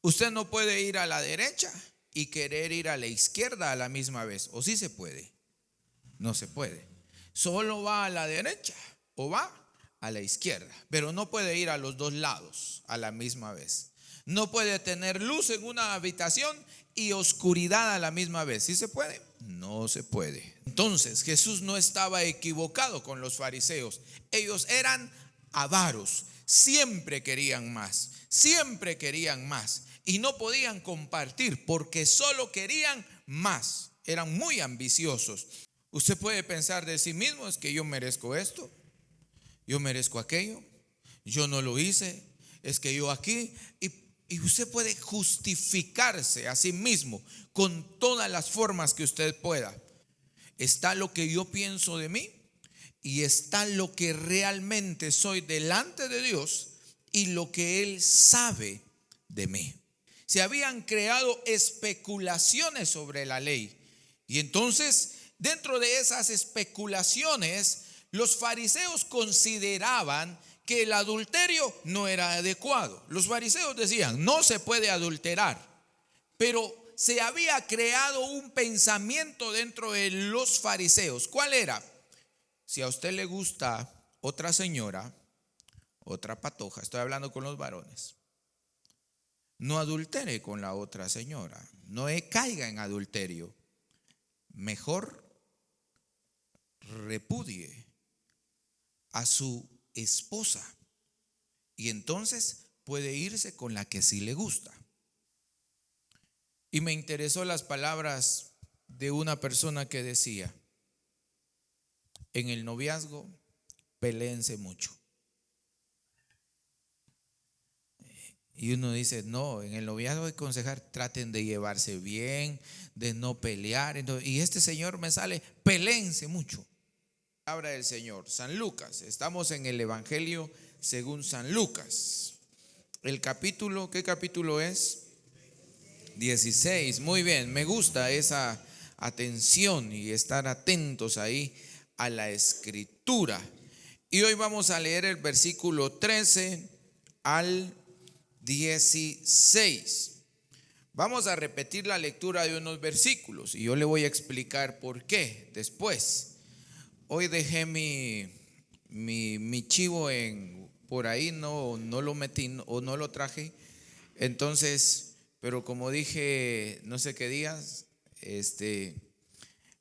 Usted no puede ir a la derecha y querer ir a la izquierda a la misma vez. ¿O sí se puede? No se puede. Solo va a la derecha o va a la izquierda, pero no puede ir a los dos lados a la misma vez. No puede tener luz en una habitación y oscuridad a la misma vez. ¿Sí se puede? No se puede. Entonces Jesús no estaba equivocado con los fariseos. Ellos eran avaros, siempre querían más, siempre querían más y no podían compartir porque solo querían más. Eran muy ambiciosos. Usted puede pensar de sí mismo: es que yo merezco esto, yo merezco aquello, yo no lo hice, es que yo aquí. Y usted puede justificarse a sí mismo con todas las formas que usted pueda. Está lo que yo pienso de mí y está lo que realmente soy delante de Dios y lo que Él sabe de mí. Se habían creado especulaciones sobre la ley, y entonces dentro de esas especulaciones los fariseos consideraban que el adulterio no era adecuado. Los fariseos decían: no se puede adulterar, pero se había creado un pensamiento dentro de los fariseos. ¿Cuál era? Si a usted le gusta otra señora, otra patoja, estoy hablando con los varones, no adultere con la otra señora, no caiga en adulterio. Mejor repudie a su esposa y entonces puede irse con la que sí le gusta. Y me interesó las palabras de una persona que decía: en el noviazgo peléense mucho. Y uno dice: no, en el noviazgo hay que aconsejar, traten de llevarse bien, de no pelear. Y este señor me sale: peléense mucho. Palabra del Señor, San Lucas. Estamos en el Evangelio según San Lucas. El capítulo, ¿qué capítulo es? 16. Muy bien, me gusta esa atención y estar atentos ahí a la escritura. Y hoy vamos a leer el versículo 13 al 16. Vamos a repetir la lectura de unos versículos y yo le voy a explicar por qué después. Hoy dejé mi chivo por ahí, no lo metí o no lo traje. Entonces, pero como dije no sé qué días,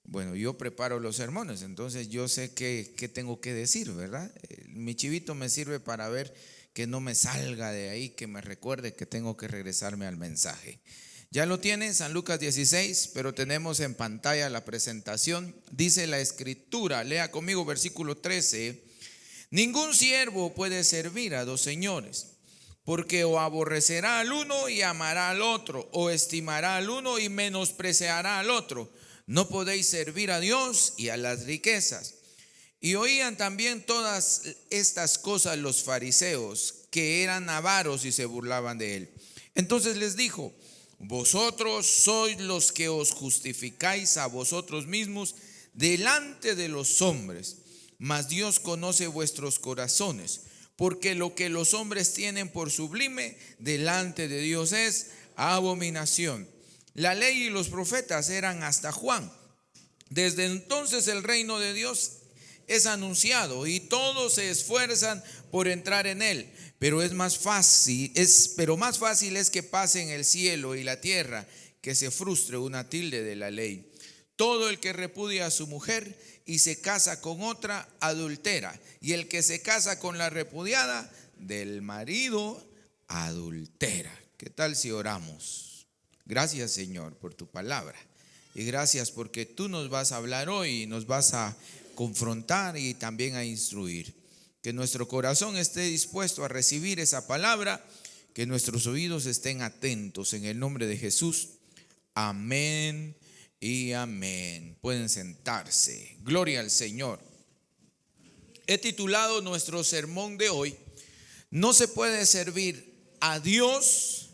bueno, yo preparo los sermones, entonces yo sé qué tengo que decir, ¿verdad? Mi chivito me sirve para ver que no me salga de ahí, que me recuerde que tengo que regresarme al mensaje. Ya lo tiene, San Lucas 16, pero tenemos en pantalla la presentación. Dice la escritura, lea conmigo versículo 13: ningún siervo puede servir a dos señores, porque o aborrecerá al uno y amará al otro, o estimará al uno y menospreciará al otro. No podéis servir a Dios y a las riquezas. Y oían también todas estas cosas los fariseos, que eran avaros, y se burlaban de él. Entonces les dijo: vosotros sois los que os justificáis a vosotros mismos delante de los hombres, mas Dios conoce vuestros corazones, porque lo que los hombres tienen por sublime delante de Dios es abominación. La ley y los profetas eran hasta Juan. Desde entonces el reino de Dios es anunciado y todos se esfuerzan por entrar en él. Pero más fácil es que pasen el cielo y la tierra que se frustre una tilde de la ley. Todo el que repudia a su mujer y se casa con otra adultera, y el que se casa con la repudiada del marido adultera. ¿Qué tal si oramos? Gracias, Señor, por tu palabra, y gracias porque tú nos vas a hablar hoy y nos vas a confrontar y también a instruir. Que nuestro corazón esté dispuesto a recibir esa palabra, que nuestros oídos estén atentos, en el nombre de Jesús. Amén y amén. Pueden sentarse. Gloria al Señor. He titulado nuestro sermón de hoy: no se puede servir a Dios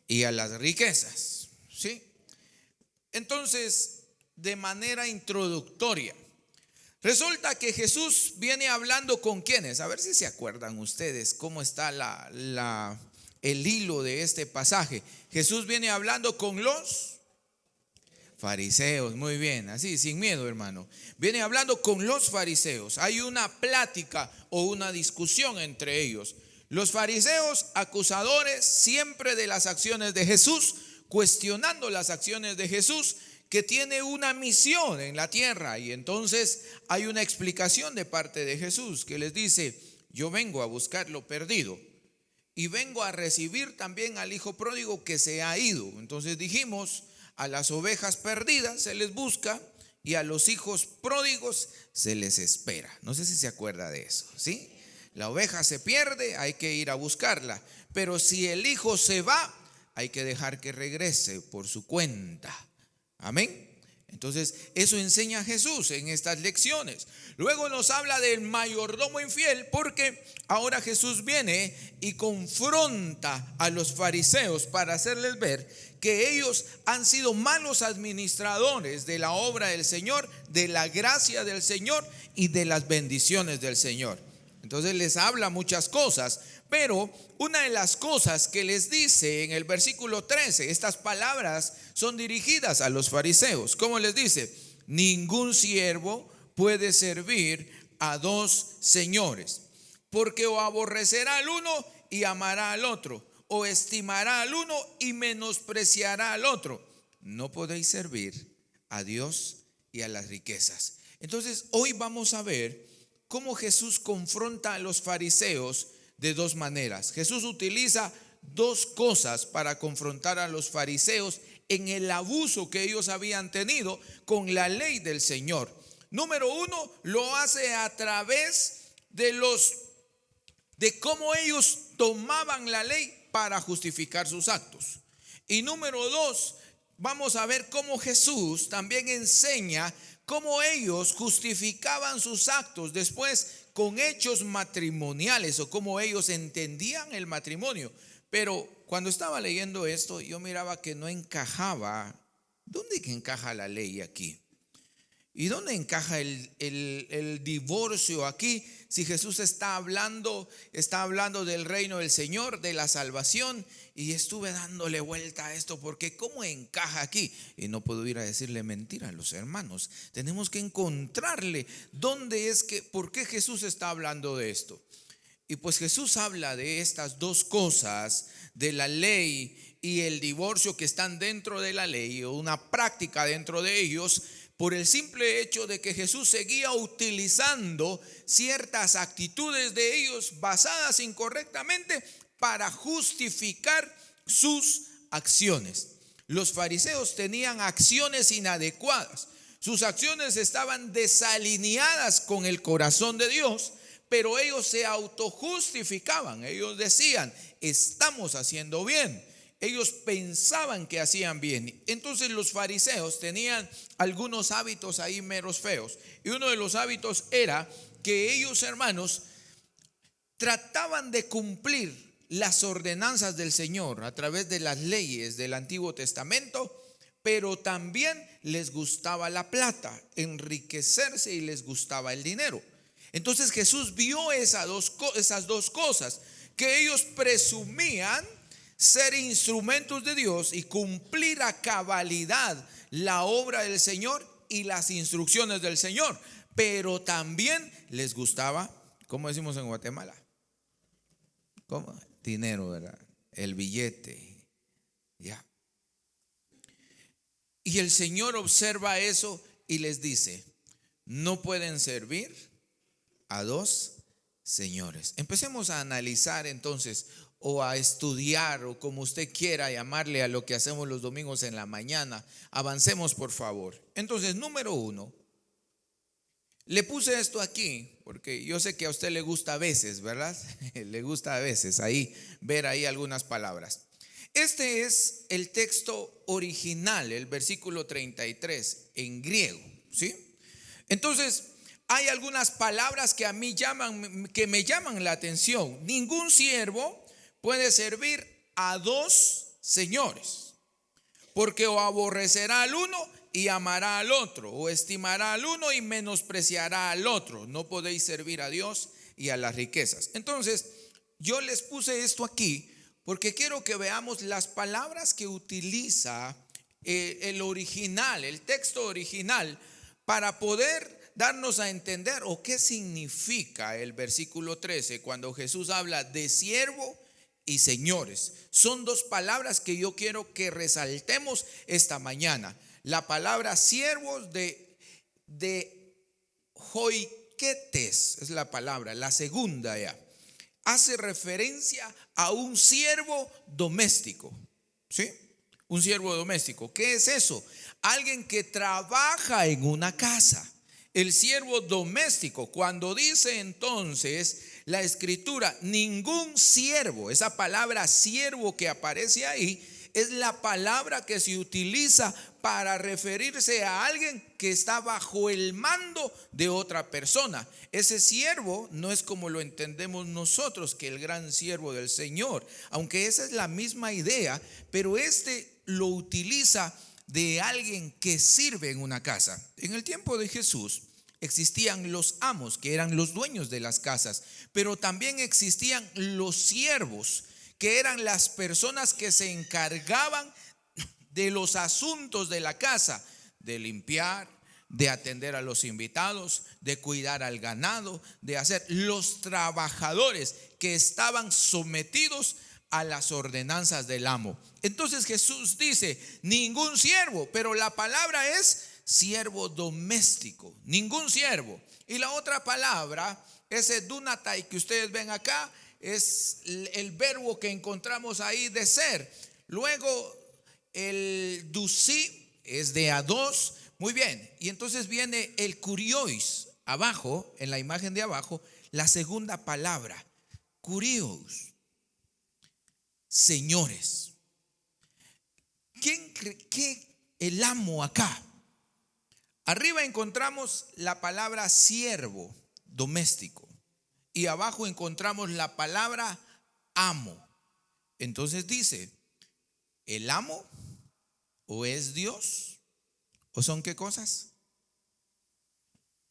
y a las riquezas. ¿Sí? Entonces, de manera introductoria, resulta que Jesús viene hablando con quienes, a ver si se acuerdan ustedes cómo está el hilo de este pasaje. Jesús viene hablando con los fariseos, muy bien, así, sin miedo, hermano. Viene hablando con los fariseos. Hay una plática o una discusión entre ellos. Los fariseos, acusadores siempre de las acciones de Jesús, cuestionando las acciones de Jesús, que tiene una misión en la tierra. Y entonces hay una explicación de parte de Jesús que les dice: yo vengo a buscar lo perdido y vengo a recibir también al hijo pródigo que se ha ido. Entonces dijimos, a las ovejas perdidas se les busca y a los hijos pródigos se les espera. No sé si se acuerda de eso, ¿sí? La oveja se pierde, hay que ir a buscarla, pero si el hijo se va, hay que dejar que regrese por su cuenta. Amén. Entonces eso enseña Jesús en estas lecciones. Luego nos habla del mayordomo infiel, porque ahora Jesús viene y confronta a los fariseos para hacerles ver que ellos han sido malos administradores de la obra del Señor, de la gracia del Señor y de las bendiciones del Señor. Entonces les habla muchas cosas, pero una de las cosas que les dice en el versículo 13, estas palabras son dirigidas a los fariseos. ¿Cómo les dice? Ningún siervo puede servir a dos señores, porque o aborrecerá al uno y amará al otro, o estimará al uno y menospreciará al otro. No podéis servir a Dios y a las riquezas. Entonces hoy vamos a ver cómo Jesús confronta a los fariseos de dos maneras. Jesús utiliza dos cosas para confrontar a los fariseos en el abuso que ellos habían tenido con la ley del Señor. Número uno, lo hace a través de cómo ellos tomaban la ley para justificar sus actos. Y número dos, vamos a ver cómo Jesús también enseña cómo ellos justificaban sus actos después con hechos matrimoniales, o cómo ellos entendían el matrimonio. Pero cuando estaba leyendo esto, yo miraba que no encajaba. ¿Dónde encaja la ley aquí? ¿Y dónde encaja el divorcio aquí? Si Jesús está hablando del reino del Señor, de la salvación, y estuve dándole vuelta a esto, porque ¿cómo encaja aquí? Y no puedo ir a decirle mentira a los hermanos. Tenemos que encontrarle por qué Jesús está hablando de esto. Y pues Jesús habla de estas dos cosas, de la ley y el divorcio, que están dentro de la ley, o una práctica dentro de ellos, por el simple hecho de que Jesús seguía utilizando ciertas actitudes de ellos basadas incorrectamente para justificar sus acciones. Los fariseos tenían acciones inadecuadas. Sus acciones estaban desalineadas con el corazón de Dios, pero ellos se autojustificaban. Ellos decían: estamos haciendo bien. Ellos pensaban que hacían bien. Entonces los fariseos tenían algunos hábitos ahí meros feos. Y uno de los hábitos era que ellos, hermanos, trataban de cumplir las ordenanzas del Señor a través de las leyes del Antiguo Testamento, pero también les gustaba la plata, enriquecerse, y les gustaba el dinero. Entonces Jesús vio esas dos cosas, que ellos presumían ser instrumentos de Dios y cumplir a cabalidad la obra del Señor y las instrucciones del Señor, pero también les gustaba, ¿cómo decimos en Guatemala? ¿Cómo? Dinero, ¿verdad? El billete. Ya. Y el Señor observa eso y les dice: no pueden servir a dos señores. Empecemos a analizar entonces, o a estudiar, o como usted quiera llamarle a lo que hacemos los domingos en la mañana. Avancemos, por favor. Entonces, número uno, le puse esto aquí porque yo sé que a usted le gusta a veces, ¿verdad? Le gusta a veces ver ahí algunas palabras. Este es el texto original, el versículo 33 en griego, ¿sí? Entonces, hay algunas palabras que me llaman la atención. Ningún siervo puede servir a dos señores, porque o aborrecerá al uno y amará al otro, o estimará al uno y menospreciará al otro. No podéis servir a Dios y a las riquezas. Entonces, yo les puse esto aquí Porque quiero que veamos las palabras que utiliza el original, el texto original, para poder darnos a entender o qué significa el versículo 13 cuando Jesús habla de siervo y señores. Son dos palabras que yo quiero que resaltemos esta mañana. La palabra siervos de joiquetes es la palabra, la segunda ya. Hace referencia a un siervo doméstico, ¿sí? Un siervo doméstico. ¿Qué es eso? Alguien que trabaja en una casa. El siervo doméstico, cuando dice entonces la escritura, ningún siervo, esa palabra siervo que aparece ahí, es la palabra que se utiliza para referirse a alguien que está bajo el mando de otra persona. Ese siervo no es como lo entendemos nosotros, que el gran siervo del Señor, aunque esa es la misma idea, pero este lo utiliza de alguien que sirve en una casa. En el tiempo de Jesús existían los amos, que eran los dueños de las casas, pero también existían los siervos, que eran las personas que se encargaban de los asuntos de la casa, de limpiar, de atender a los invitados, de cuidar al ganado, de hacer los trabajadores que estaban sometidos a las ordenanzas del amo. Entonces Jesús dice, ningún siervo, pero la palabra es siervo doméstico, ningún siervo. Y la otra palabra, ese dunatai que ustedes ven acá, es el verbo que encontramos ahí de ser. Luego el dusi es de a dos. Muy bien, y entonces viene el curiois abajo, en la imagen de abajo, la segunda palabra, curios, señores. ¿Quién cree que el amo acá? Arriba encontramos la palabra siervo doméstico y abajo encontramos la palabra amo. Entonces dice, ¿el amo o es Dios o son qué cosas?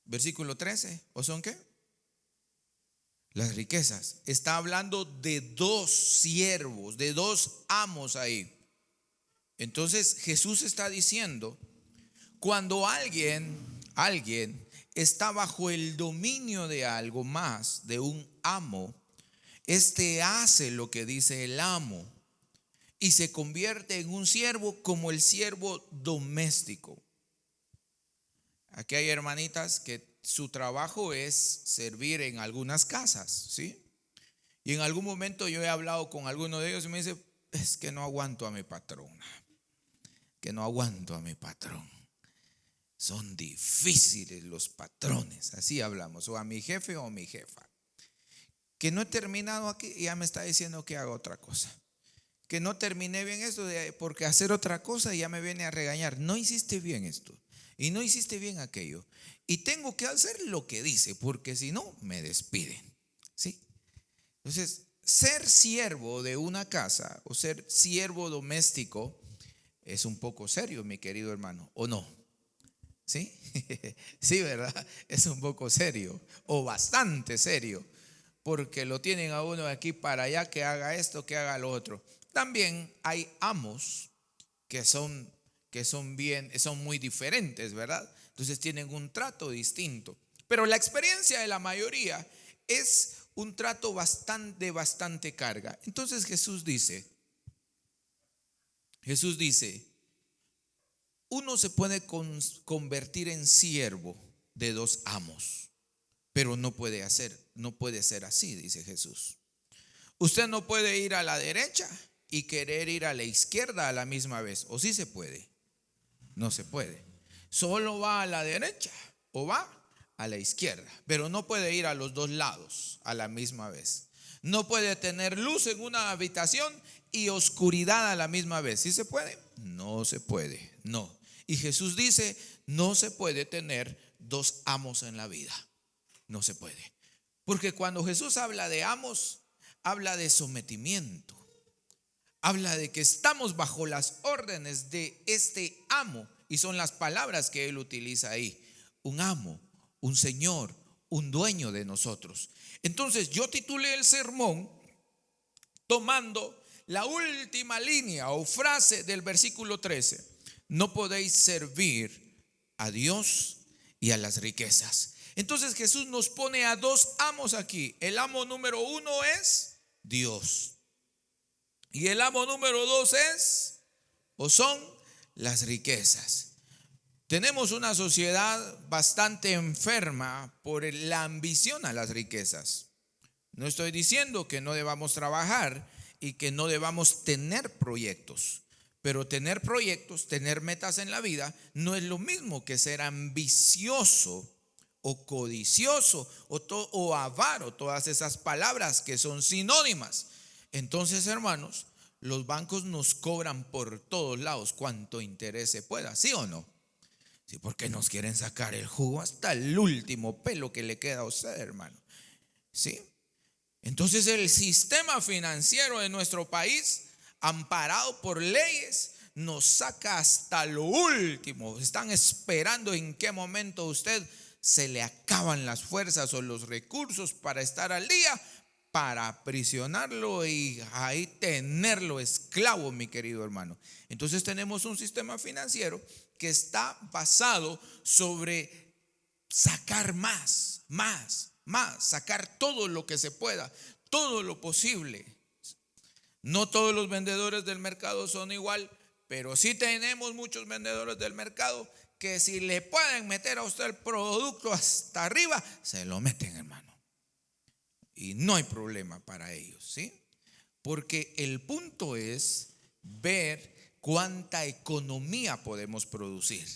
Versículo 13, ¿o son qué? Las riquezas. Está hablando de dos siervos, de dos amos ahí. Entonces Jesús está diciendo, cuando alguien está bajo el dominio de algo más, de un amo, este hace lo que dice el amo y se convierte en un siervo como el siervo doméstico. Aquí hay hermanitas que su trabajo es servir en algunas casas, ¿sí? Y en algún momento yo he hablado con alguno de ellos y me dice, es que no aguanto a mi patrona, que no aguanto a mi patrón. Son difíciles los patrones, así hablamos, o a mi jefe o a mi jefa. Que no he terminado aquí y ya me está diciendo que haga otra cosa. Que no terminé bien esto porque hacer otra cosa ya me viene a regañar. No hiciste bien esto y no hiciste bien aquello. Y tengo que hacer lo que dice porque si no me despiden, ¿sí? Entonces, ser siervo de una casa o ser siervo doméstico es un poco serio, mi querido hermano, ¿o no? ¿Sí? Sí, ¿verdad? Es un poco serio o bastante serio, porque lo tienen a uno de aquí para allá, que haga esto, que haga lo otro. También hay amos que son muy diferentes, ¿verdad? Entonces tienen un trato distinto. Pero la experiencia de la mayoría es un trato bastante carga. Entonces Jesús dice, uno se puede convertir en siervo de dos amos, pero no puede ser así, dice Jesús. Usted no puede ir a la derecha y querer ir a la izquierda a la misma vez. ¿O sí se puede? No se puede. Solo va a la derecha o va a la izquierda, pero no puede ir a los dos lados a la misma vez. No puede tener luz en una habitación y oscuridad a la misma vez. ¿Sí se puede? No se puede, no. Y Jesús dice, no se puede tener dos amos en la vida. No se puede. Porque cuando Jesús habla de amos, habla de sometimiento. Habla de que estamos bajo las órdenes de este amo. Y son las palabras que él utiliza ahí. Un amo, un señor, un dueño de nosotros. Entonces yo titulé el sermón tomando la última línea o frase del versículo 13. No podéis servir a Dios y a las riquezas. Entonces Jesús nos pone a dos amos aquí. El amo número uno es Dios. Y el amo número dos es o son las riquezas. Tenemos una sociedad bastante enferma por la ambición a las riquezas. No estoy diciendo que no debamos trabajar y que no debamos tener proyectos, pero tener proyectos, tener metas en la vida no es lo mismo que ser ambicioso o codicioso o avaro, todas esas palabras que son sinónimas. Entonces, hermanos, los bancos nos cobran por todos lados cuanto interés se pueda, ¿sí o no? Sí, porque nos quieren sacar el jugo hasta el último pelo que le queda a usted, hermano. ¿Sí? Entonces el sistema financiero de nuestro país, amparado por leyes, nos saca hasta lo último. Están esperando en qué momento a usted se le acaban las fuerzas o los recursos para estar al día, para aprisionarlo y ahí tenerlo esclavo, mi querido hermano. Entonces tenemos un sistema financiero que está basado sobre sacar más, sacar todo lo que se pueda, todo lo posible. No todos los vendedores del mercado son igual, pero sí tenemos muchos vendedores del mercado que si le pueden meter a usted el producto hasta arriba, se lo meten, hermano. Y no hay problema para ellos, ¿sí? Porque el punto es ver cuánta economía podemos producir.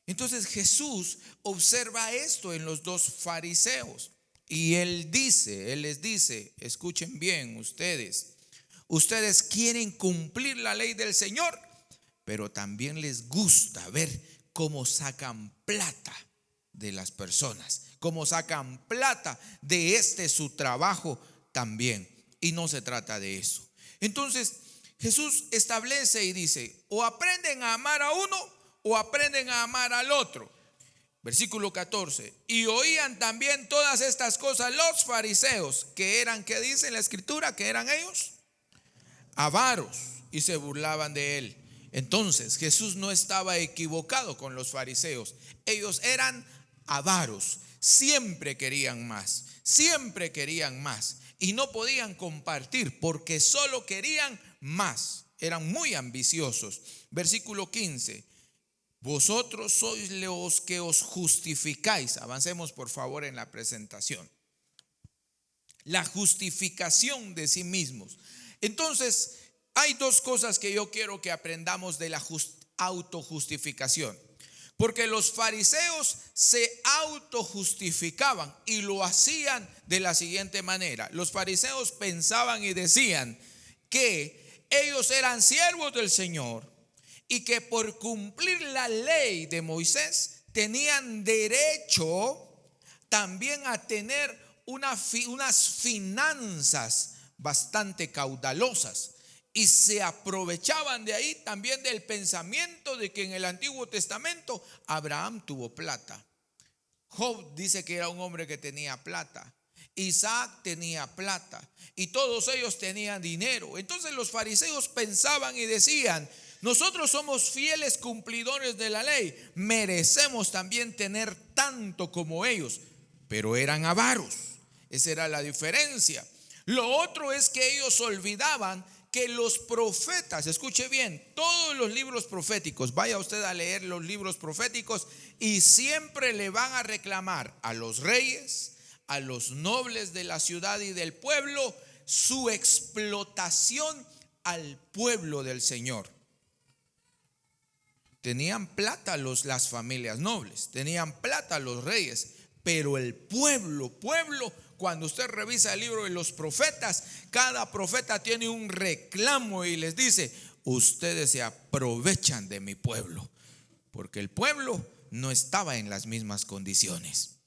Entonces Jesús observa esto en los dos fariseos y Él les dice, escuchen bien ustedes quieren cumplir la ley del Señor, pero también les gusta ver cómo sacan plata de las personas, cómo sacan plata de su trabajo también. Y no se trata de eso. Entonces Jesús establece y dice, o aprenden a amar a uno o aprenden a amar al otro. Versículo 14. Y oían también todas estas cosas los fariseos, que eran, ¿qué dice la escritura? Que eran ellos avaros, y se burlaban de él. Entonces Jesús no estaba equivocado con los fariseos. Ellos eran avaros, siempre querían más y no podían compartir porque solo querían más, eran muy ambiciosos. Versículo 15. Vosotros sois los que os justificáis. Avancemos por favor en la presentación. La justificación de sí mismos. Entonces hay dos cosas que yo quiero que aprendamos de la autojustificación. Porque los fariseos se autojustificaban y lo hacían de la siguiente manera. Los fariseos pensaban y decían que ellos eran siervos del Señor y que por cumplir la ley de Moisés tenían derecho también a tener unas finanzas bastante caudalosas. Y se aprovechaban de ahí también del pensamiento de que en el Antiguo Testamento Abraham tuvo plata. Job dice que era un hombre que tenía plata. Isaac tenía plata. Y todos ellos tenían dinero. Entonces los fariseos pensaban y decían: nosotros somos fieles cumplidores de la ley, merecemos también tener tanto como ellos. Pero eran avaros. Esa era la diferencia. Lo otro es que ellos olvidaban que los profetas, escuche bien, todos los libros proféticos, vaya usted a leer los libros proféticos y siempre le van a reclamar a los reyes, a los nobles de la ciudad y del pueblo, su explotación al pueblo del Señor. Tenían plata las familias nobles, tenían plata los reyes, pero el pueblo, cuando usted revisa el libro de los profetas, cada profeta tiene un reclamo y les dice: ustedes se aprovechan de mi pueblo, porque el pueblo no estaba en las mismas condiciones.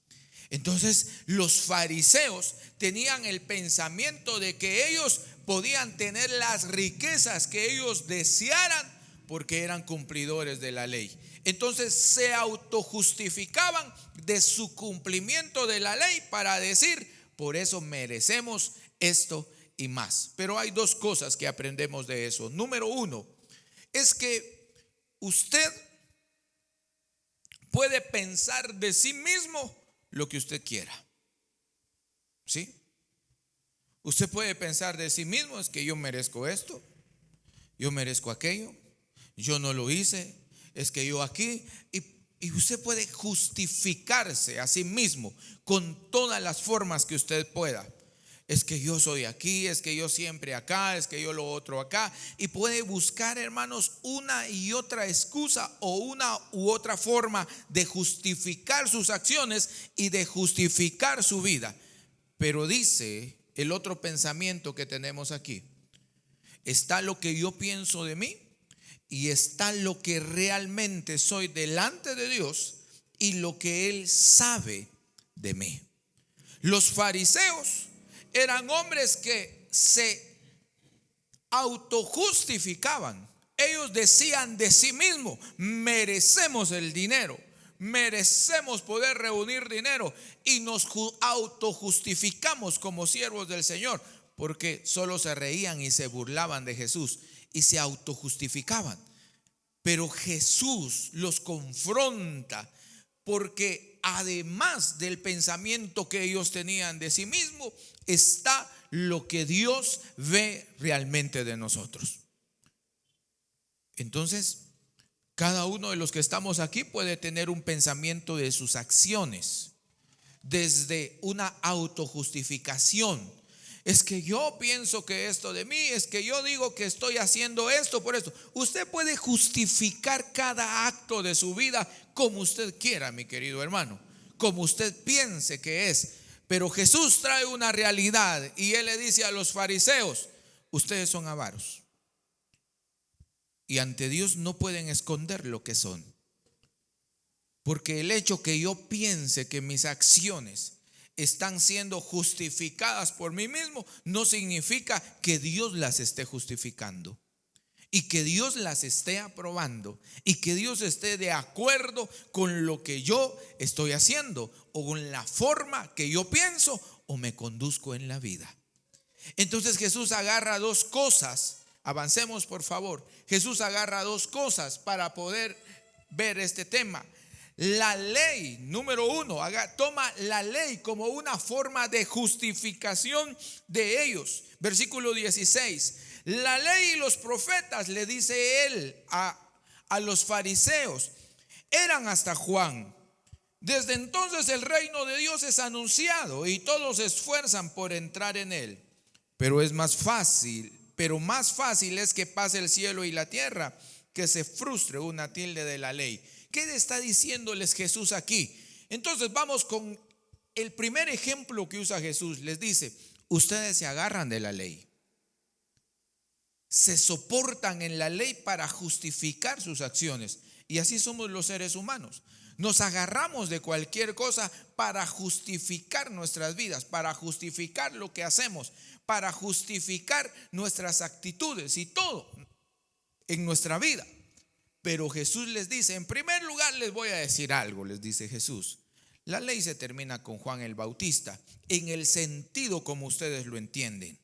Entonces los fariseos tenían el pensamiento de que ellos podían tener las riquezas que ellos desearan porque eran cumplidores de la ley. Entonces se autojustificaban de su cumplimiento de la ley para decir: por eso merecemos esto y más. Pero hay dos cosas que aprendemos de eso. Número uno, es que usted puede pensar de sí mismo lo que usted quiera. ¿Sí? Usted puede pensar de sí mismo, es que yo merezco esto, yo merezco aquello, yo no lo hice, es que yo aquí. Y usted puede justificarse a sí mismo con todas las formas que usted pueda. Es que yo soy aquí, es que yo siempre acá, es que yo lo otro acá. Y puede buscar, hermanos, una y otra excusa o una u otra forma de justificar sus acciones y de justificar su vida. Pero dice el otro pensamiento que tenemos aquí: está lo que yo pienso de mí y está lo que realmente soy delante de Dios y lo que Él sabe de mí. Los fariseos eran hombres que se autojustificaban. Ellos decían de sí mismos: merecemos el dinero, merecemos poder reunir dinero, y nos autojustificamos como siervos del Señor, porque solo se reían y se burlaban de Jesús y se autojustificaban. Pero Jesús los confronta, porque además del pensamiento que ellos tenían de sí mismo, está lo que Dios ve realmente de nosotros. Entonces, cada uno de los que estamos aquí puede tener un pensamiento de sus acciones desde una autojustificación. Es que yo pienso que esto de mí, es que yo digo que estoy haciendo esto por esto. Usted puede justificar cada acto de su vida como usted quiera, mi querido hermano, como usted piense que es. Pero Jesús trae una realidad y Él le dice a los fariseos: ustedes son avaros y ante Dios no pueden esconder lo que son. Porque el hecho que yo piense que mis acciones están siendo justificadas por mí mismo no significa que Dios las esté justificando y que Dios las esté aprobando y que Dios esté de acuerdo con lo que yo estoy haciendo o con la forma que yo pienso o me conduzco en la vida. Entonces Jesús agarra dos cosas. Avancemos, por favor. Jesús agarra dos cosas para poder ver este tema. La ley, número uno, toma la ley como una forma de justificación de ellos. Versículo 16. La ley y los profetas, le dice él a los fariseos, eran hasta Juan. Desde entonces el reino de Dios es anunciado y todos se esfuerzan por entrar en él. Pero más fácil es que pase el cielo y la tierra que se frustre una tilde de la ley. ¿Qué está diciéndoles Jesús aquí? Entonces vamos con el primer ejemplo que usa Jesús. Les dice: ustedes se agarran de la ley, se soportan en la ley para justificar sus acciones. Y así somos los seres humanos. Nos agarramos de cualquier cosa para justificar nuestras vidas, para justificar lo que hacemos, para justificar nuestras actitudes y todo en nuestra vida. Pero Jesús les dice: en primer lugar les voy a decir algo, les dice Jesús. La ley se termina con Juan el Bautista, en el sentido como ustedes lo entienden.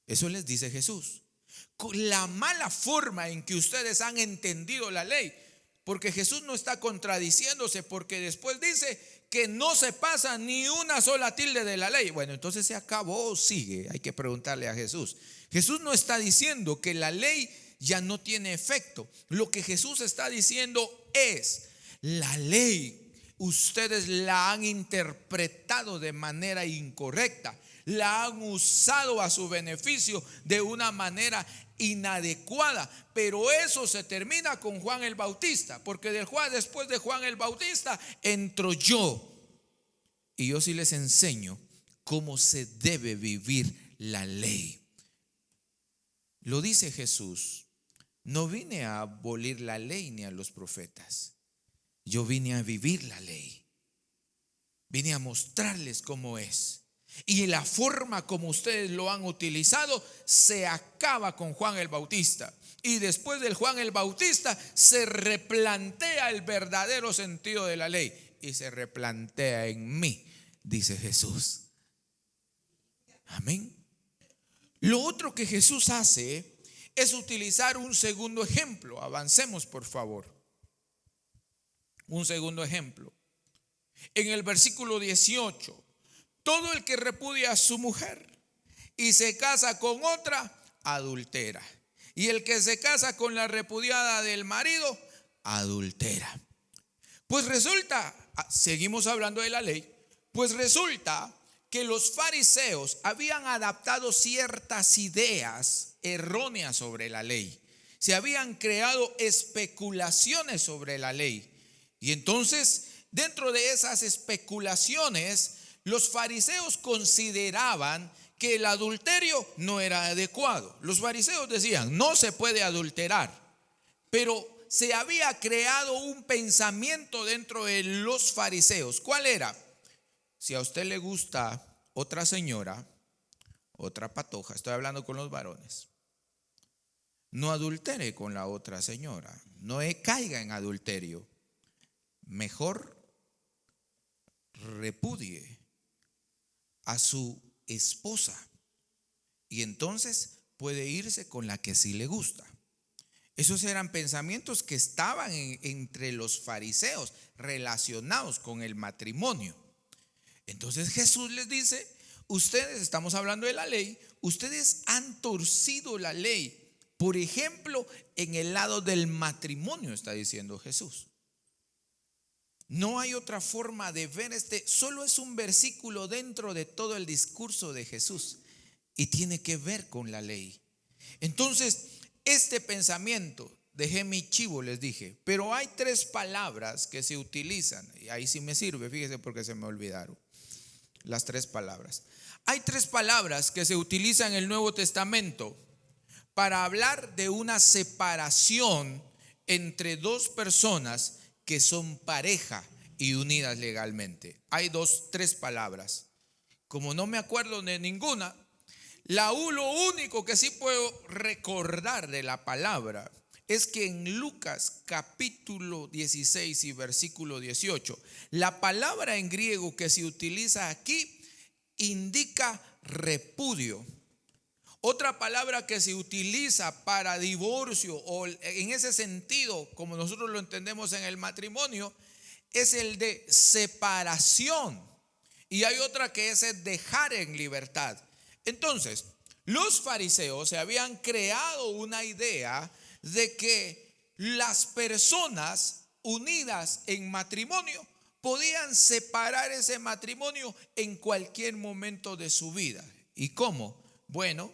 Eso les dice Jesús. La mala forma en que ustedes han entendido la ley, porque Jesús no está contradiciéndose, porque después dice que no se pasa ni una sola tilde de la ley. Bueno, entonces se acabó o sigue. Hay que preguntarle a Jesús. Jesús no está diciendo que la ley ya no tiene efecto. Lo que Jesús está diciendo es: la ley ustedes la han interpretado de manera incorrecta, la han usado a su beneficio de una manera inadecuada. Pero eso se termina con Juan el Bautista, porque después de Juan el Bautista entro yo, y yo sí les enseño cómo se debe vivir la ley. Lo dice Jesús: no vine a abolir la ley ni a los profetas, yo vine a vivir la ley, vine a mostrarles cómo es. Y la forma como ustedes lo han utilizado se acaba con Juan el Bautista. Y después del Juan el Bautista se replantea el verdadero sentido de la ley. Y se replantea en mí, dice Jesús. Amén. Lo otro que Jesús hace es utilizar un segundo ejemplo. Avancemos, por favor. Un segundo ejemplo. En el versículo 18, todo el que repudia a su mujer y se casa con otra, adultera. Y el que se casa con la repudiada del marido, adultera. Pues resulta, seguimos hablando de la ley, pues resulta que los fariseos habían adaptado ciertas ideas erróneas sobre la ley. Se habían creado especulaciones sobre la ley. Y entonces, dentro de esas especulaciones, los fariseos consideraban que el adulterio no era adecuado. Los fariseos decían, no se puede adulterar, pero se había creado un pensamiento dentro de los fariseos. ¿Cuál era? Si a usted le gusta otra señora, otra patoja, estoy hablando con los varones, no adultere con la otra señora, no caiga en adulterio, mejor repudie a su esposa y entonces puede irse con la que sí le gusta. Esos eran pensamientos que estaban entre los fariseos relacionados con el matrimonio. Entonces Jesús les dice, ustedes, estamos hablando de la ley, ustedes han torcido la ley. Por ejemplo, en el lado del matrimonio, está diciendo Jesús. No hay otra forma de ver solo es un versículo dentro de todo el discurso de Jesús y tiene que ver con la ley. Entonces, este pensamiento, dejé mi chivo, les dije, pero hay 3 palabras que se utilizan, y ahí sí me sirve, fíjese porque se me olvidaron las 3 palabras. Hay 3 palabras que se utilizan en el Nuevo Testamento para hablar de una separación entre 2 personas que son pareja y unidas legalmente. Hay 3 palabras. Como no me acuerdo de ninguna, lo único que sí puedo recordar de la palabra es que en Lucas capítulo 16 y versículo 18, la palabra en griego que se utiliza aquí indica repudio. Otra palabra que se utiliza para divorcio o en ese sentido, como nosotros lo entendemos en el matrimonio, es el de separación. Y hay otra que es el dejar en libertad. Entonces, los fariseos se habían creado una idea de que las personas unidas en matrimonio podían separar ese matrimonio en cualquier momento de su vida. ¿Y cómo? Bueno,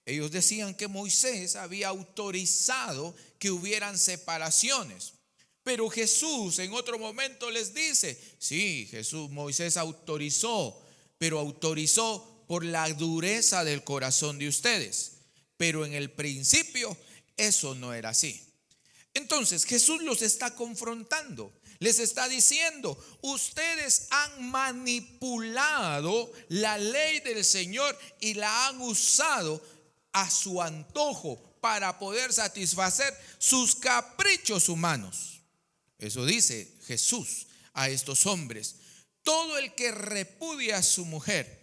ellos decían que Moisés había autorizado que hubieran separaciones. Pero Jesús en otro momento les dice, sí, Moisés autorizó, pero autorizó por la dureza del corazón de ustedes. Pero en el principio eso no era así. Entonces Jesús los está confrontando. Les está diciendo, ustedes han manipulado la ley del Señor y la han usado a su antojo para poder satisfacer sus caprichos humanos. Eso dice Jesús a estos hombres. Todo el que repudia a su mujer.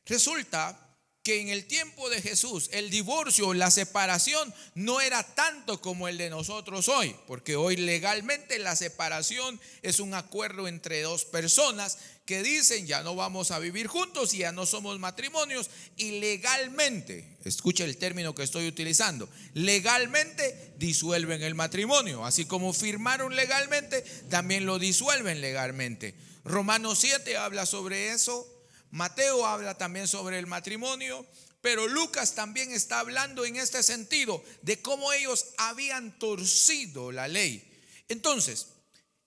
Resulta que en el tiempo de Jesús el divorcio, la separación no era tanto como el de nosotros hoy, porque hoy legalmente la separación es un acuerdo entre 2 personas que dicen ya no vamos a vivir juntos y ya no somos matrimonios, y legalmente, escucha el término que estoy utilizando, legalmente disuelven el matrimonio, así como firmaron legalmente, también lo disuelven legalmente. Romanos 7 habla sobre eso. Mateo habla también sobre el matrimonio, pero Lucas también está hablando en este sentido de cómo ellos habían torcido la ley. Entonces,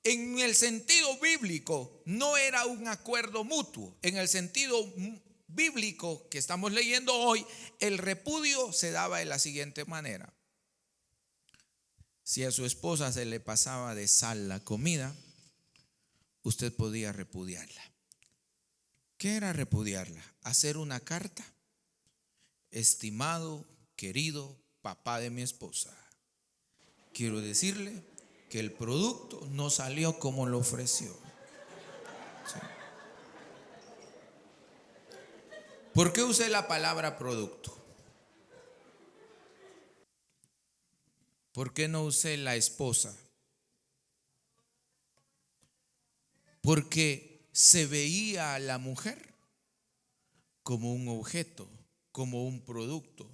en el sentido bíblico no era un acuerdo mutuo. En el sentido bíblico que estamos leyendo hoy, el repudio se daba de la siguiente manera. Si a su esposa se le pasaba de sal la comida, usted podía repudiarla. ¿Qué era repudiarla? Hacer una carta. Estimado, querido papá de mi esposa, quiero decirle que el producto no salió como lo ofreció. ¿Sí? ¿Por qué usé la palabra producto? ¿Por qué no usé la esposa? Porque se veía a la mujer como un objeto, como un producto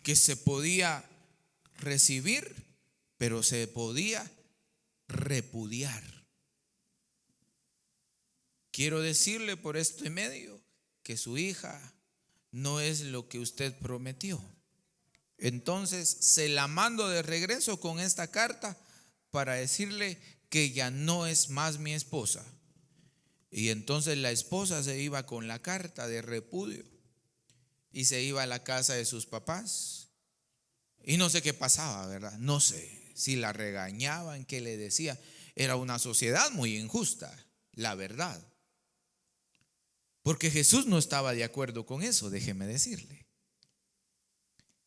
que se podía recibir, pero se podía repudiar. Quiero decirle por este medio que su hija no es lo que usted prometió. Entonces se la mando de regreso con esta carta para decirle que ya no es más mi esposa. Y entonces la esposa se iba con la carta de repudio y se iba a la casa de sus papás. Y no sé qué pasaba, ¿verdad? No sé si la regañaban, qué le decía. Era una sociedad muy injusta, la verdad. Porque Jesús no estaba de acuerdo con eso, déjeme decirle.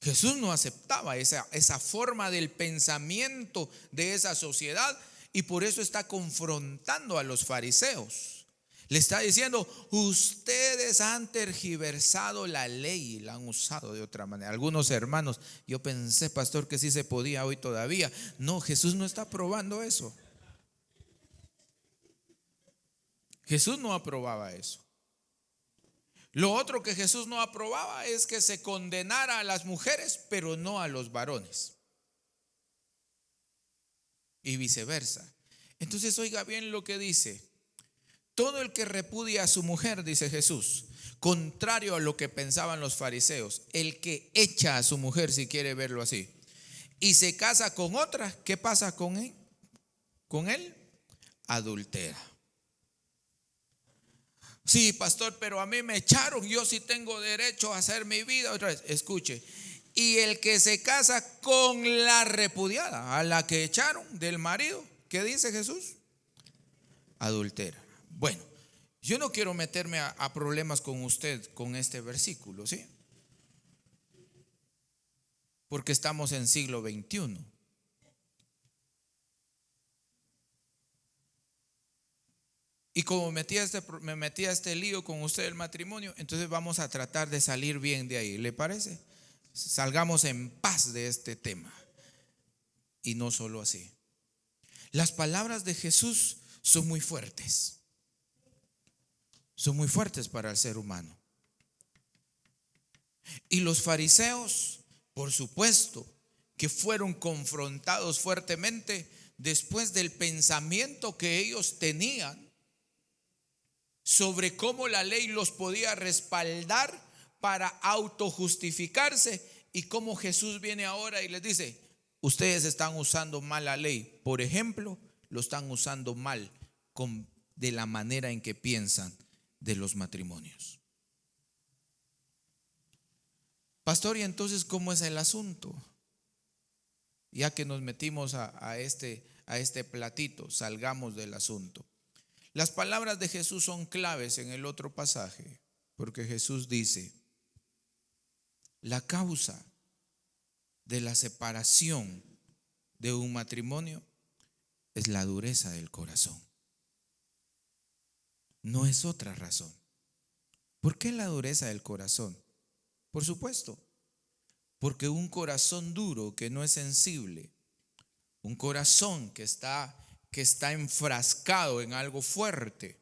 Jesús no aceptaba esa forma del pensamiento de esa sociedad y por eso está confrontando a los fariseos. Le está diciendo, ustedes han tergiversado la ley y la han usado de otra manera. Algunos hermanos, yo pensé, pastor, que sí se podía hoy todavía. No, Jesús no está aprobando eso. Jesús no aprobaba eso. Lo otro que Jesús no aprobaba es que se condenara a las mujeres, pero no a los varones. Y viceversa. Entonces oiga bien lo que dice. Todo el que repudia a su mujer, dice Jesús, contrario a lo que pensaban los fariseos, el que echa a su mujer, si quiere verlo así, y se casa con otra, ¿qué pasa con él? Con él, adultera. Sí, pastor, pero a mí me echaron, yo sí tengo derecho a hacer mi vida. Otra vez, escuche. Y el que se casa con la repudiada, a la que echaron del marido, ¿qué dice Jesús? Adultera. Bueno, yo no quiero meterme a problemas con usted con este versículo, ¿sí? Porque estamos en siglo XXI. Y como me metí a este lío con usted del matrimonio, entonces vamos a tratar de salir bien de ahí. ¿Le parece? Salgamos en paz de este tema. Y no solo así. Las palabras de Jesús son muy fuertes. Son muy fuertes para el ser humano. Y los fariseos, por supuesto, que fueron confrontados fuertemente después del pensamiento que ellos tenían sobre cómo la ley los podía respaldar para autojustificarse y cómo Jesús viene ahora y les dice, ustedes están usando mal la ley. Por ejemplo, lo están usando mal de la manera en que piensan de los matrimonios. Pastor, ¿y entonces cómo es el asunto? Ya que nos metimos a este platito, salgamos del asunto. Las palabras de Jesús son claves en el otro pasaje, porque Jesús dice, la causa de la separación de un matrimonio es la dureza del corazón. No es otra razón. ¿Por qué la dureza del corazón? Por supuesto, porque un corazón duro que no es sensible, un corazón que está enfrascado en algo fuerte,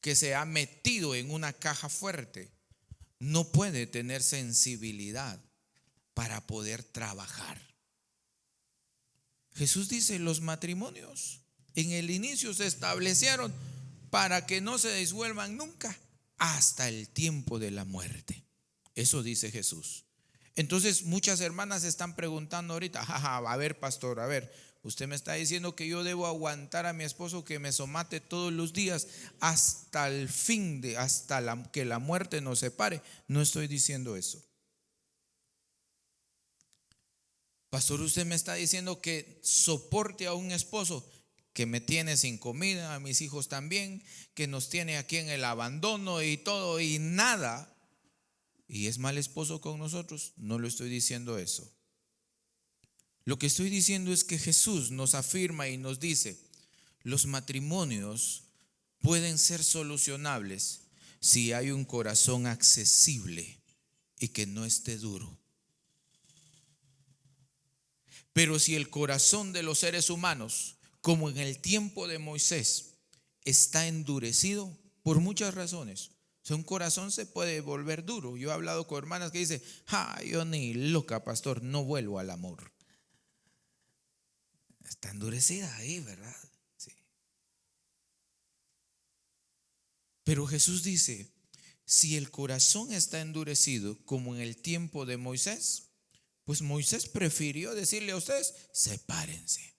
que se ha metido en una caja fuerte, no puede tener sensibilidad para poder trabajar. Jesús dice, los matrimonios en el inicio se establecieron para que no se disuelvan nunca hasta el tiempo de la muerte. Eso dice Jesús. Entonces muchas hermanas están preguntando ahorita, a ver, pastor, a ver, usted me está diciendo que yo debo aguantar a mi esposo que me somate todos los días hasta el fin que la muerte nos separe. No estoy diciendo eso. Pastor, usted me está diciendo que soporte a un esposo que me tiene sin comida, a mis hijos también, que nos tiene aquí en el abandono y todo y nada, y es mal esposo con nosotros. No lo estoy diciendo eso. Lo que estoy diciendo es que Jesús nos afirma y nos dice, los matrimonios pueden ser solucionables si hay un corazón accesible y que no esté duro Pero si el corazón de los seres humanos, como en el tiempo de Moisés, está endurecido por muchas razones. O sea, un corazón se puede volver duro. Yo he hablado con hermanas que dicen: yo ni loca, pastor, no vuelvo al amor. Está endurecida ahí, ¿verdad? Sí. Pero Jesús dice: si el corazón está endurecido como en el tiempo de Moisés, pues Moisés prefirió decirle a ustedes: sepárense.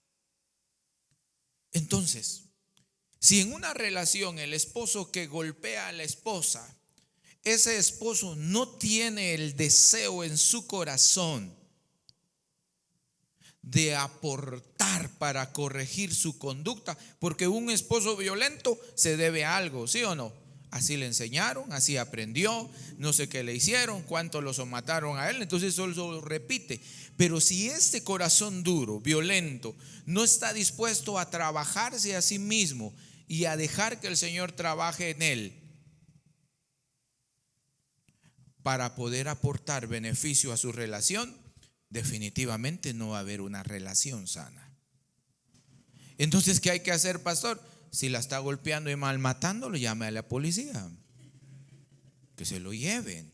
Entonces, si en una relación el esposo que golpea a la esposa, ese esposo no tiene el deseo en su corazón de aportar para corregir su conducta, porque un esposo violento se debe a algo, ¿sí o no? Así le enseñaron, así aprendió, no sé qué le hicieron, cuánto lo somataron a él, entonces solo repite. Pero si este corazón duro, violento, no está dispuesto a trabajarse a sí mismo y a dejar que el Señor trabaje en él para poder aportar beneficio a su relación, definitivamente no va a haber una relación sana. Entonces, ¿qué hay que hacer, pastor? Si la está golpeando y malmatándolo, llame a la policía, que se lo lleven,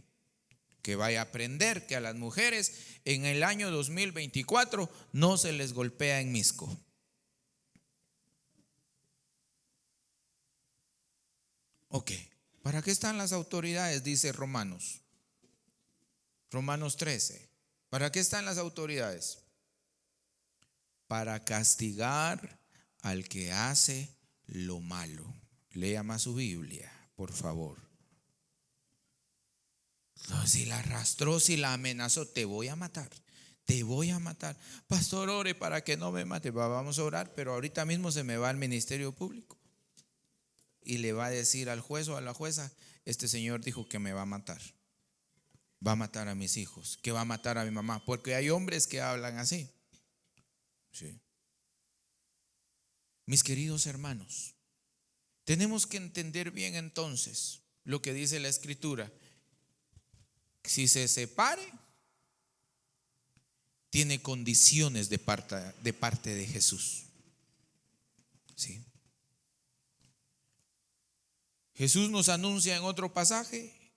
que vaya a aprender que a las mujeres en el año 2024 no se les golpea en Misco. Ok, ¿para qué están las autoridades? Dice Romanos 13. ¿Para qué están las autoridades? Para castigar al que hace lo malo. Lea más su Biblia, por favor. No, si la arrastró, si la amenazó: te voy a matar, te voy a matar. Pastor, ore para que no me mate. Vamos a orar, pero ahorita mismo se me va al ministerio público y le va a decir al juez o a la jueza: este señor dijo que me va a matar, va a matar a mis hijos, que va a matar a mi mamá. Porque hay hombres que hablan así. Sí. Mis queridos hermanos, tenemos que entender bien entonces lo que dice la Escritura. Si se separe, tiene condiciones de parte de Jesús. ¿Sí? Jesús nos anuncia en otro pasaje: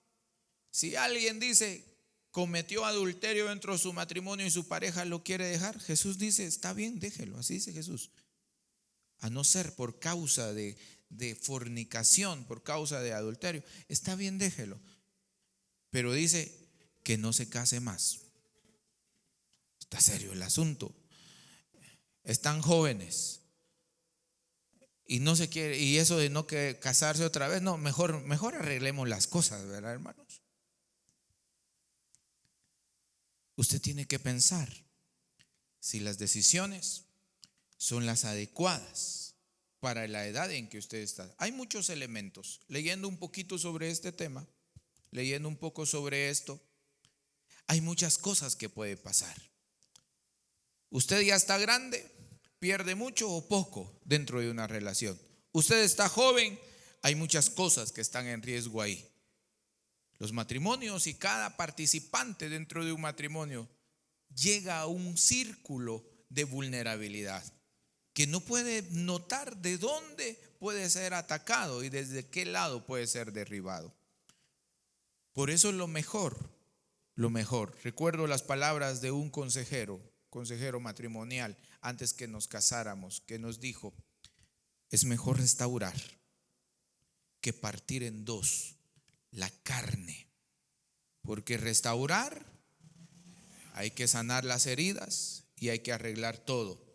si alguien dice cometió adulterio dentro de su matrimonio y su pareja lo quiere dejar, Jesús dice: está bien, déjelo. Así dice Jesús. A no ser por causa de fornicación, por causa de adulterio, está bien, déjelo. Pero dice que no se case más. Está serio el asunto. Están jóvenes y no se quiere, y eso de no que casarse otra vez, no, mejor arreglemos las cosas, ¿verdad, hermanos? Usted tiene que pensar si las decisiones son las adecuadas para la edad en que usted está. Hay muchos elementos. Leyendo un poquito sobre este tema, leyendo un poco sobre esto, hay muchas cosas que puede pasar. Usted ya está grande, pierde mucho o poco dentro de una relación. Usted está joven, hay muchas cosas que están en riesgo ahí. Los matrimonios y cada participante dentro de un matrimonio llega a un círculo de vulnerabilidad que no puede notar de dónde puede ser atacado y desde qué lado puede ser derribado. Por eso lo mejor, recuerdo las palabras de un consejero matrimonial antes que nos casáramos, que nos dijo: es mejor restaurar que partir en dos la carne, porque restaurar hay que sanar las heridas y hay que arreglar todo,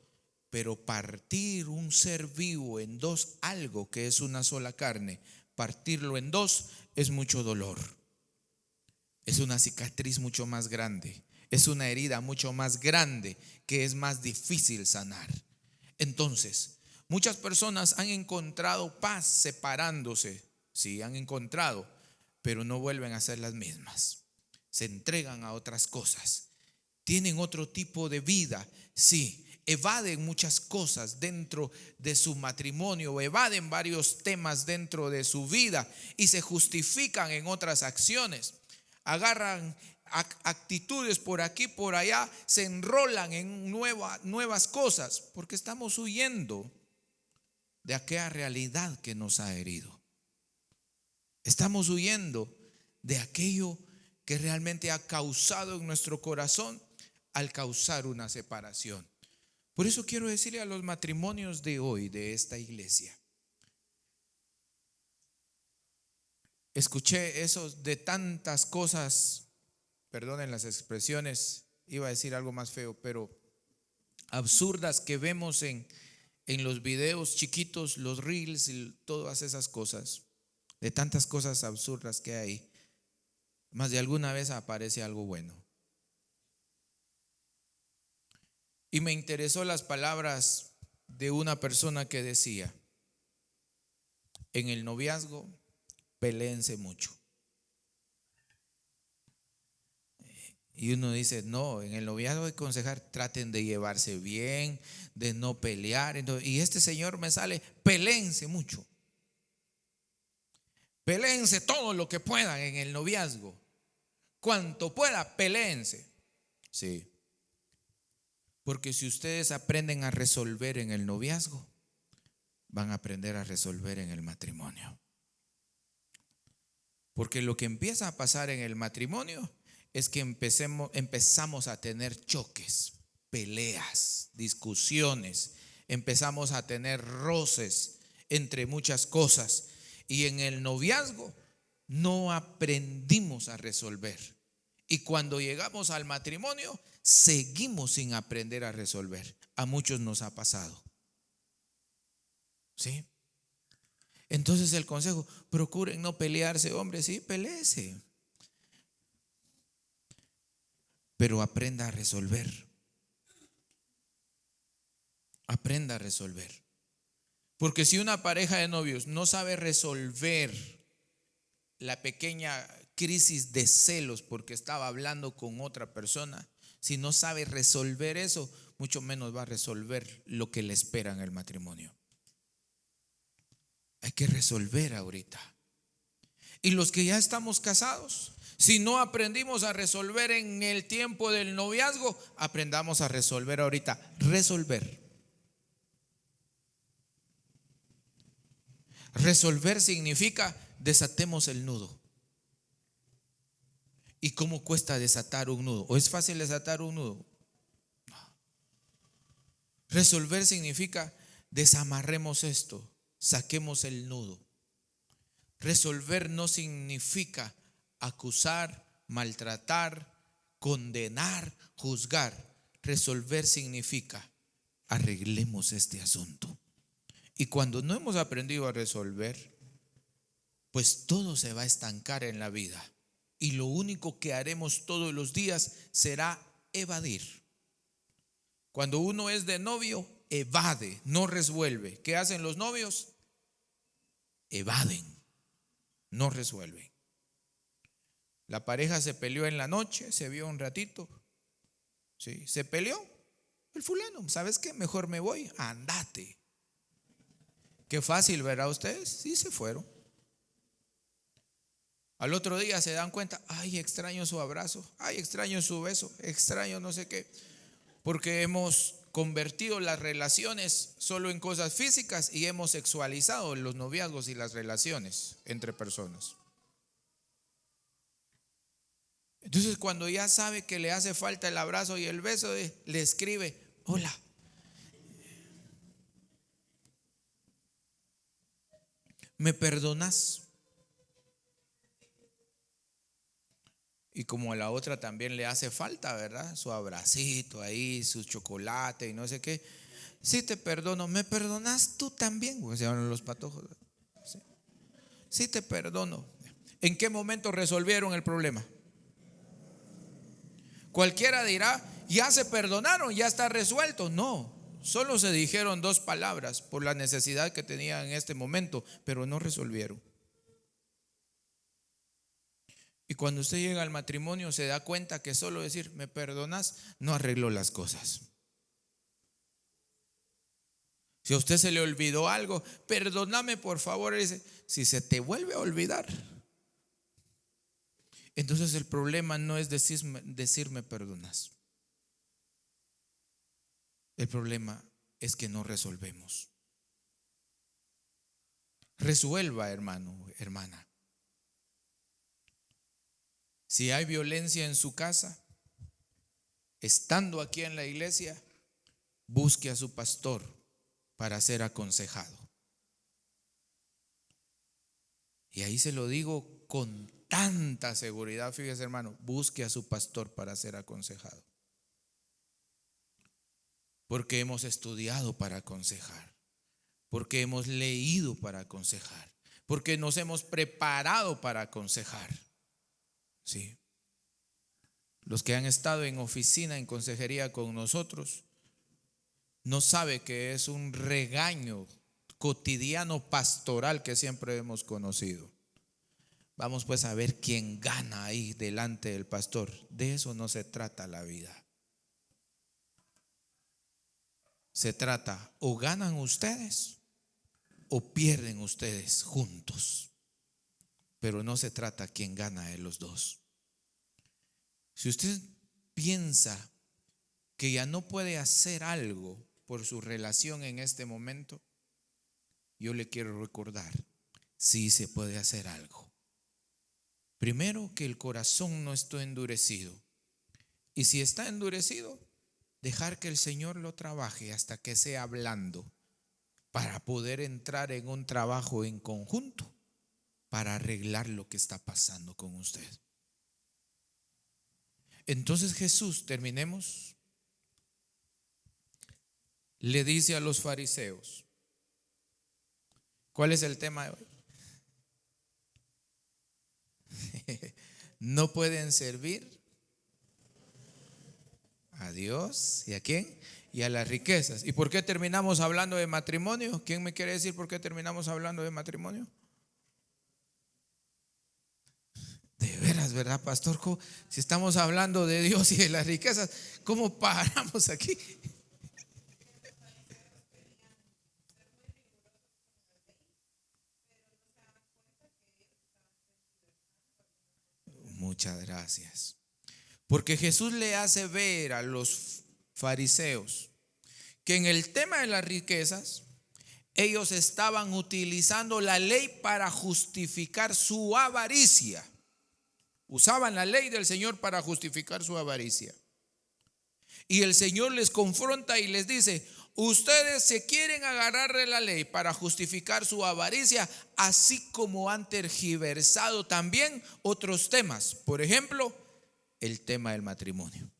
pero partir un ser vivo en dos, algo que es una sola carne, partirlo en dos es mucho dolor, es una cicatriz mucho más grande, es una herida mucho más grande que es más difícil sanar. Entonces, muchas personas han encontrado paz separándose, sí, han encontrado, pero no vuelven a ser las mismas. Se entregan a otras cosas, tienen otro tipo de vida, sí, evaden muchas cosas dentro de su matrimonio, evaden varios temas dentro de su vida y se justifican en otras acciones. Agarran actitudes por aquí, por allá, se enrolan en nuevas cosas, porque estamos huyendo de aquella realidad que nos ha herido. Estamos huyendo de aquello que realmente ha causado en nuestro corazón al causar una separación. Por eso quiero decirle a los matrimonios de hoy, de esta iglesia, escuché esos de tantas cosas, perdonen las expresiones, iba a decir algo más feo, pero absurdas que vemos en los videos chiquitos, los reels y todas esas cosas, de tantas cosas absurdas que hay, más de alguna vez aparece algo bueno. Y me interesó las palabras de una persona que decía: en el noviazgo, peléense mucho. Y uno dice, no, en el noviazgo hay que aconsejar, traten de llevarse bien, de no pelear. Y este señor me sale, peléense mucho. Peléense todo lo que puedan en el noviazgo. Cuanto pueda, peléense. Sí. Porque si ustedes aprenden a resolver en el noviazgo, van a aprender a resolver en el matrimonio. Porque lo que empieza a pasar en el matrimonio es que empezamos a tener choques, peleas, discusiones, empezamos a tener roces entre muchas cosas. Y en el noviazgo no aprendimos a resolver. Y cuando llegamos al matrimonio, seguimos sin aprender a resolver. A muchos nos ha pasado. ¿Sí? Entonces el consejo, procuren no pelearse, hombre, sí, peléese. Pero aprenda a resolver. Aprenda a resolver. Porque si una pareja de novios no sabe resolver la pequeña crisis de celos porque estaba hablando con otra persona, si no sabe resolver eso, mucho menos va a resolver lo que le espera en el matrimonio. Hay que resolver ahorita. Y los que ya estamos casados, si no aprendimos a resolver en el tiempo del noviazgo, aprendamos a resolver ahorita. Resolver. Resolver significa desatemos el nudo. ¿Y cómo cuesta desatar un nudo? ¿O es fácil desatar un nudo? No. Resolver significa desamarremos esto, saquemos el nudo. Resolver no significa acusar, maltratar, condenar, juzgar. Resolver significa arreglemos este asunto. Y cuando no hemos aprendido a resolver, pues todo se va a estancar en la vida. Y lo único que haremos todos los días será evadir. Cuando uno es de novio, evade, no resuelve. ¿Qué hacen los novios? Evaden, no resuelven. La pareja se peleó en la noche, se vio un ratito. ¿Sí? Se peleó el fulano. ¿Sabes qué? Mejor me voy. Andate. Qué fácil, ¿verdad ustedes? Sí, se fueron. Al otro día se dan cuenta, ay, extraño su abrazo, ay, extraño su beso, extraño no sé qué. Porque hemos convertido las relaciones solo en cosas físicas y hemos sexualizado los noviazgos y las relaciones entre personas. Entonces, cuando ya sabe que le hace falta el abrazo y el beso, le escribe, hola. ¿Me perdonas? Y como a la otra también le hace falta, ¿verdad? Su abracito ahí, su chocolate y no sé qué. Sí, te perdono. ¿Me perdonas tú también? Porque se llaman los patojos. Sí. Sí, te perdono. ¿En qué momento resolvieron el problema? Cualquiera dirá, ya se perdonaron, ya está resuelto. No, solo se dijeron dos palabras por la necesidad que tenían en este momento, pero no resolvieron. Y cuando usted llega al matrimonio se da cuenta que solo decir me perdonas no arregló las cosas. Si a usted se le olvidó algo, perdóname por favor, dice, si se te vuelve a olvidar Entonces el problema no es decirme perdonas. El problema es que no resolvemos. Resuelva, hermano, hermana. Si hay violencia en su casa, estando aquí en la iglesia, busque a su pastor para ser aconsejado. Y ahí se lo digo con tanta seguridad, fíjese, hermano, busque a su pastor para ser aconsejado. Porque hemos estudiado para aconsejar, porque hemos leído para aconsejar, porque nos hemos preparado para aconsejar. Sí. Los que han estado en oficina, en consejería con nosotros, no sabe que es un regaño cotidiano pastoral que siempre hemos conocido. Vamos pues a ver quién gana ahí delante del pastor. De eso no se trata la vida. Se trata, o ganan ustedes o pierden ustedes juntos. Pero no se trata quién gana de los dos. Si usted piensa que ya no puede hacer algo por su relación en este momento, yo le quiero recordar, sí se puede hacer algo. Primero, que el corazón no esté endurecido. Y si está endurecido, dejar que el Señor lo trabaje hasta que sea blando, para poder entrar en un trabajo en conjunto para arreglar lo que está pasando con usted. Entonces Jesús, terminemos, le dice a los fariseos, ¿cuál es el tema de hoy? No pueden servir a Dios y a quién, y a las riquezas. ¿Y por qué terminamos hablando de matrimonio? ¿Quién me quiere decir por qué terminamos hablando de matrimonio? De veras, ¿verdad, pastor? Si estamos hablando de Dios y de las riquezas, ¿cómo paramos aquí? Muchas gracias. Porque Jesús le hace ver a los fariseos que en el tema de las riquezas, ellos estaban utilizando la ley para justificar su avaricia. Usaban la ley del Señor para justificar su avaricia. Y el Señor les confronta y les dice: ustedes se quieren agarrar de la ley para justificar su avaricia, así como han tergiversado también otros temas. Por ejemplo, el tema del matrimonio.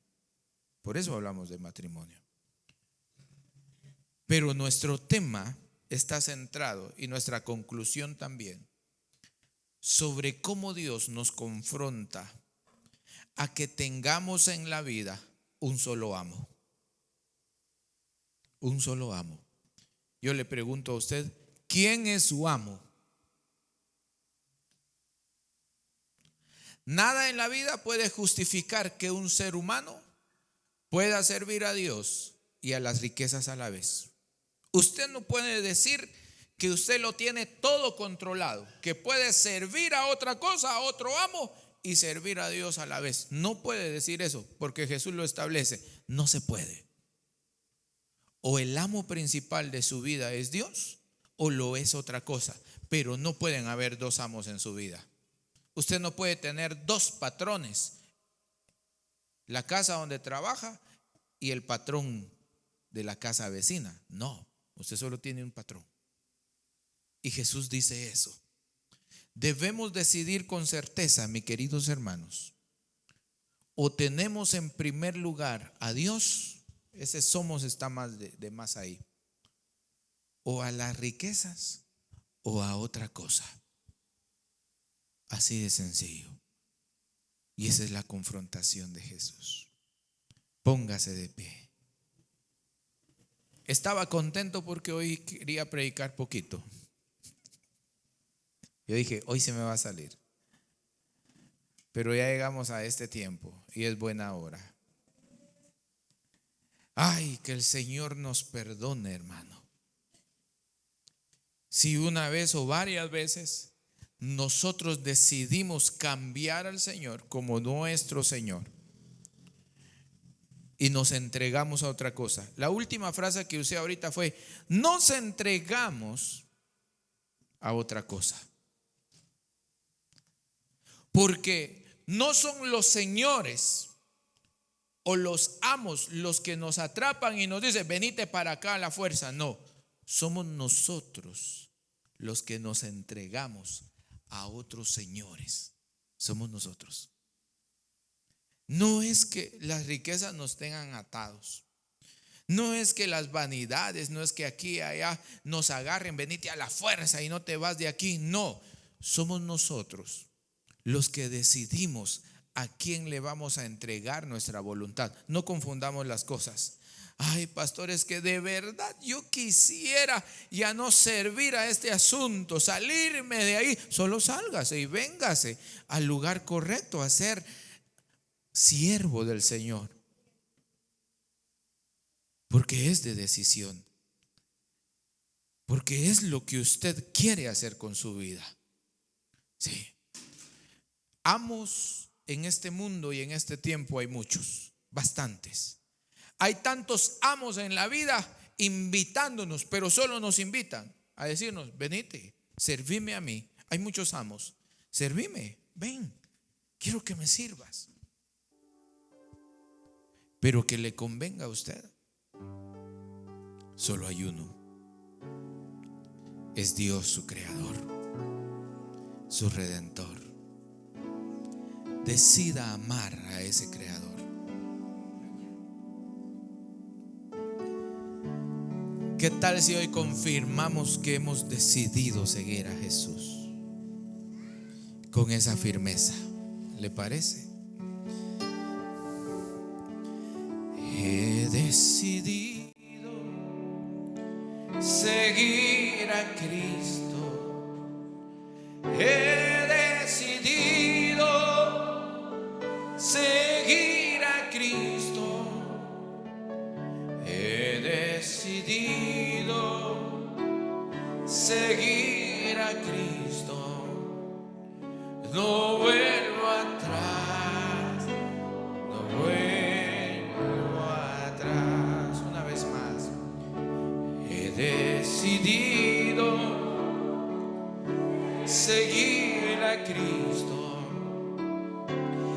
Por eso hablamos de matrimonio. Pero nuestro tema está centrado, y nuestra conclusión también, sobre cómo Dios nos confronta a que tengamos en la vida un solo amo. Un solo amo. Yo le pregunto a usted, ¿quién es su amo? Nada en la vida puede justificar que un ser humano pueda servir a Dios y a las riquezas a la vez. Usted no puede decir que usted lo tiene todo controlado, que puede servir a otra cosa, a otro amo, y servir a Dios a la vez. No puede decir eso, porque Jesús lo establece. No se puede. O el amo principal de su vida es Dios, o lo es otra cosa. Pero no pueden haber dos amos en su vida. Usted no puede tener dos patrones: la casa donde trabaja y el patrón de la casa vecina. No, usted solo tiene un patrón. Y Jesús dice eso. Debemos decidir con certeza, mis queridos hermanos, o tenemos en primer lugar a Dios, ese somos está más de más ahí, o a las riquezas o a otra cosa. Así de sencillo. Y esa es la confrontación de Jesús. Póngase de pie. Estaba contento porque hoy quería predicar poquito. Yo dije, hoy se me va a salir. Pero ya llegamos a este tiempo y es buena hora. Ay, que el Señor nos perdone, hermano. Si una vez o varias veces nosotros decidimos cambiar al Señor como nuestro Señor y nos entregamos a otra cosa. La última frase que usé ahorita fue: nos entregamos a otra cosa. Porque no son los señores o los amos los que nos atrapan y nos dicen: venite para acá a la fuerza. No, somos nosotros los que nos entregamos a otros señores. Somos nosotros. No es que las riquezas nos tengan atados. No es que las vanidades, no es que aquí y allá nos agarren, venite a la fuerza y no te vas de aquí. No, somos nosotros los que decidimos a quién le vamos a entregar nuestra voluntad. No confundamos las cosas. Ay, pastor, es que de verdad yo quisiera ya no servir a este asunto, salirme de ahí. Solo sálgase y véngase al lugar correcto a ser siervo del Señor. Porque es de decisión. Porque es lo que usted quiere hacer con su vida. Sí. Amos en este mundo y en este tiempo hay muchos, bastantes. Hay tantos amos en la vida invitándonos, pero solo nos invitan a decirnos: venite, servime a mí. Hay muchos amos: servime, ven, quiero que me sirvas. Pero que le convenga a usted, solo hay uno. Es Dios, su creador, su redentor. Decida amar a ese creador. ¿Qué tal si hoy confirmamos que hemos decidido seguir a Jesús con esa firmeza? ¿Le parece? He decidido seguir a Cristo. He decidido seguir a Cristo. He decidido seguir a Cristo. No vuelvo atrás, no vuelvo atrás. Una vez más, he decidido seguir a Cristo.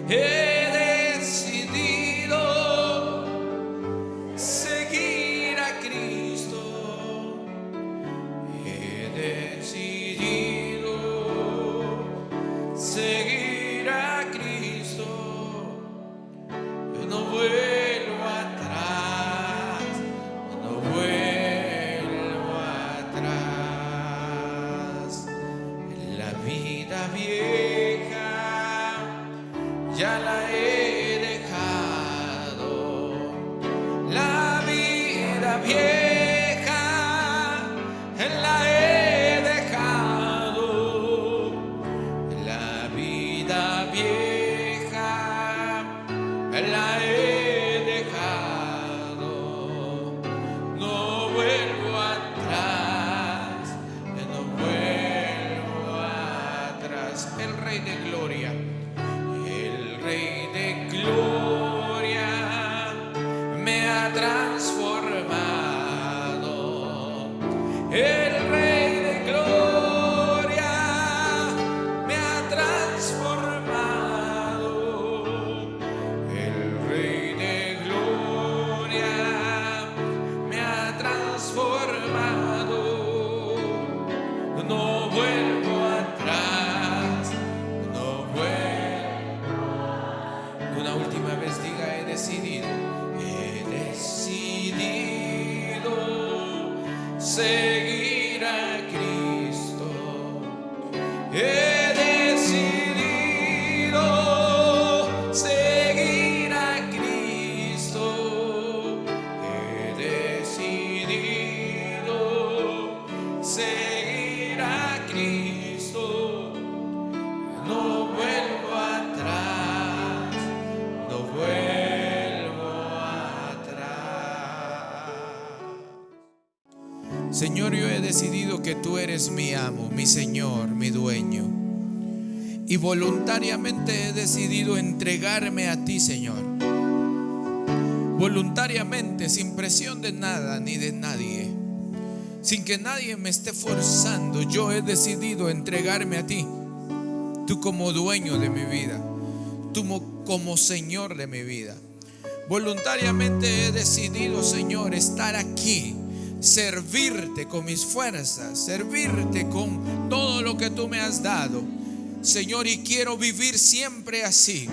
He decidido seguir a Cristo. He decidido seguir a Cristo. No vuelvo atrás, no vuelvo atrás. La vida vieja ya la he dejado. La vida vieja la he dejado. La vida vieja la he dejado. No vuelvo atrás, no vuelvo atrás. El Rey de Gloria, el Rey de Gloria me ha transformado. El Rey de Gloria me ha transformado. El Rey de Gloria me ha transformado. No vuelvo atrás, no vuelvo. Una última vez diga: he decidido seguir a Cristo. He decidido seguir a Cristo. He decidido seguir a Cristo. No vuelvo atrás, no vuelvo atrás. Señor, yo he decidido que tú eres mi amo, mi Señor, mi dueño. y voluntariamente he decidido entregarme a ti, Señor. Voluntariamente, sin presión de nada ni de nadie, sin que nadie me esté forzando, yo he decidido entregarme a ti. Tú como dueño de mi vida, tú como Señor de mi vida. Voluntariamente he decidido, Señor, estar aquí, servirte con mis fuerzas, servirte con todo lo que tú me has dado, Señor, y quiero vivir siempre así.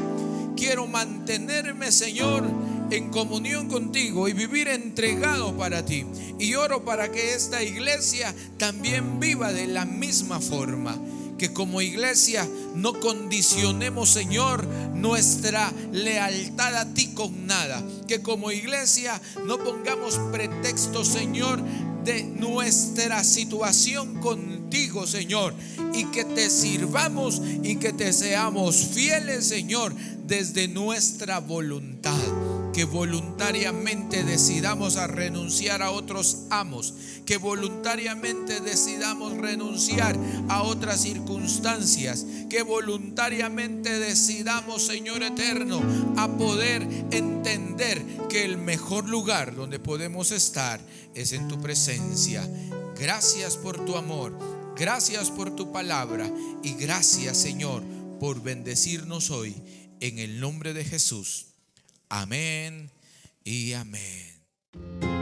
Quiero mantenerme, Señor, en comunión contigo y vivir entregado para ti. Y oro para que esta iglesia también viva de la misma forma. Que como iglesia no condicionemos, Señor, nuestra lealtad a ti con nada. Que como iglesia no pongamos pretexto, Señor, de nuestra situación contigo, Señor. Y que te sirvamos y que te seamos fieles, Señor, desde nuestra voluntad. Que voluntariamente decidamos a renunciar a otros amos. Que voluntariamente decidamos renunciar a otras circunstancias. Que voluntariamente decidamos, Señor eterno, a poder entender que el mejor lugar donde podemos estar es en tu presencia. Gracias por tu amor. Gracias por tu palabra. Y gracias, Señor, por bendecirnos hoy. En el nombre de Jesús. Amén y amén.